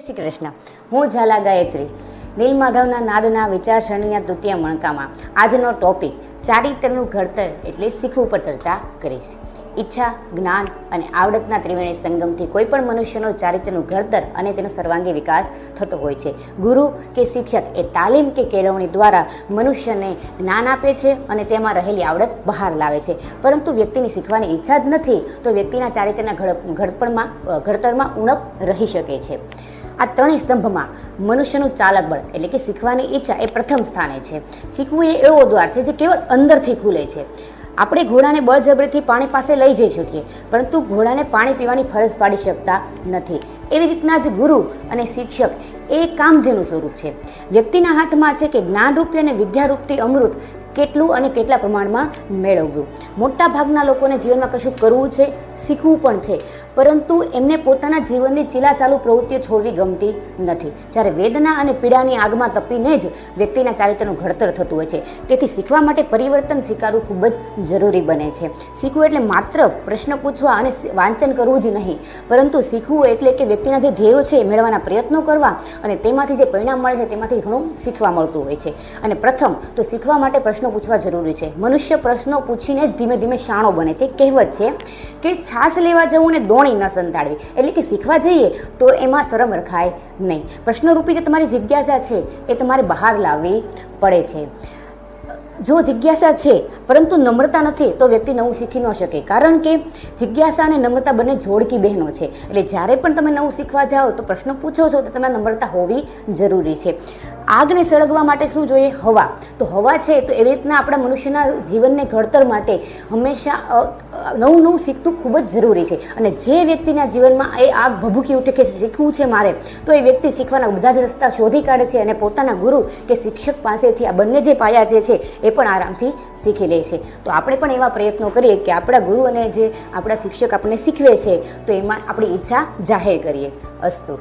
શ્રી કૃષ્ણ. હું ઝાલા ગાયત્રી. નીલમાધવના નાદના વિચારસરણીના તૃતીય મણકામાં આજનો ટોપિક ચારિત્રનું ઘડતર એટલે શીખવું પર ચર્ચા કરીશ. ઈચ્છા, જ્ઞાન અને આવડતના ત્રિવેણી સંગમથી કોઈ પણ મનુષ્યનો ચારિત્રનું ઘડતર અને તેનો સર્વાંગી વિકાસ થતો હોય છે. ગુરુ કે શિક્ષક એ તાલીમ કે કેળવણી દ્વારા મનુષ્યને જ્ઞાન આપે છે અને તેમાં રહેલી આવડત બહાર લાવે છે. પરંતુ વ્યક્તિની શીખવાની ઈચ્છા જ નથી તો વ્યક્તિના ચારિત્રના ઘડતરમાં ઉણપ રહી શકે છે. આ ત્રણેય સ્તંભમાં મનુષ્યનું ચાલક બળ એટલે કે શીખવાની ઈચ્છા એ પ્રથમ સ્થાને છે. શીખવું એ એવો દ્વાર છે જે કેવળ અંદરથી ખુલે છે. આપણે ઘોડાને બળજબરીથી પાણી પાસે લઈ જઈ શકીએ, પરંતુ ઘોડાને પાણી પીવાની ફરજ પાડી શકતા નથી. એવી રીતના જ ગુરુ અને શિક્ષક એ કામધેનું સ્વરૂપ છે. વ્યક્તિના હાથમાં છે કે જ્ઞાનરૂપી અને વિદ્યારૂપી અમૃત કેટલું અને કેટલા પ્રમાણમાં મેળવવું. મોટા ભાગના લોકોને જીવનમાં કશું કરવું છે, શીખવું પણ છે, પરંતુ એમને પોતાના જીવનની ચીલાચાલુ પ્રવૃત્તિઓ છોડવી ગમતી નથી. જ્યારે વેદના અને પીડાની આગમાં તપીને જ વ્યક્તિના ચારિત્રનું ઘડતર થતું હોય છે. તેથી શીખવા માટે પરિવર્તન સ્વીકારવું ખૂબ જ જરૂરી બને છે. શીખવું એટલે માત્ર પ્રશ્ન પૂછવા અને વાંચન કરવું જ નહીં, પરંતુ શીખવું એટલે કે વ્યક્તિના જે ધ્યેયો છે એ મેળવવાના પ્રયત્નો કરવા અને તેમાંથી જે પરિણામ મળે છે તેમાંથી ઘણું શીખવા મળતું હોય છે. અને પ્રથમ તો શીખવા માટે પ્રશ્નો પૂછવા જરૂરી છે. મનુષ્ય પ્રશ્નો પૂછીને ધીમે ધીમે શાણો બને છે. કહેવત છે કે છાસ લેવા જવું ને દોણી ન સંતાડવી. એટલે કે શીખવા જઈએ તો એમાં શરમ રખાય નહીં. પ્રશ્નરૂપી જે તમારી જિજ્ઞાસા છે એ તમારે બહાર લાવવી પડે છે. જો જિજ્ઞાસા છે પરંતુ નમ્રતા નથી તો વ્યક્તિ નવું શીખી ન શકે. કારણ કે જિજ્ઞાસા અને નમ્રતા બંને જોડકી બહેનો છે. એટલે જ્યારે પણ તમે નવું શીખવા જાઓ તો પ્રશ્નો પૂછો છો તો તમારે નમ્રતા હોવી જરૂરી છે. આગને સળગવા માટે શું જોઈએ? હવા. તો હવા છે તો એવી રીતના આપણા મનુષ્યના જીવનને ઘડતર માટે હંમેશા નવું નવું શીખવું ખૂબ જ જરૂરી છે. અને જે વ્યક્તિના જીવનમાં એ આગ ભભૂકી ઉઠે કે શીખવું છે મારે, તો એ વ્યક્તિ શીખવાના બધા જ રસ્તા શોધી કાઢે છે અને પોતાના ગુરુ કે શિક્ષક પાસેથી આ બંને જે પાયા જે છે એ પણ આરામથી શીખી લે છે. તો આપણે પણ એવા પ્રયત્નો કરીએ કે આપણા ગુરુ અને જે આપણા શિક્ષક આપણને શીખવે છે તો એમાં આપણી ઈચ્છા જાહેર કરીએ. અસ્તુ.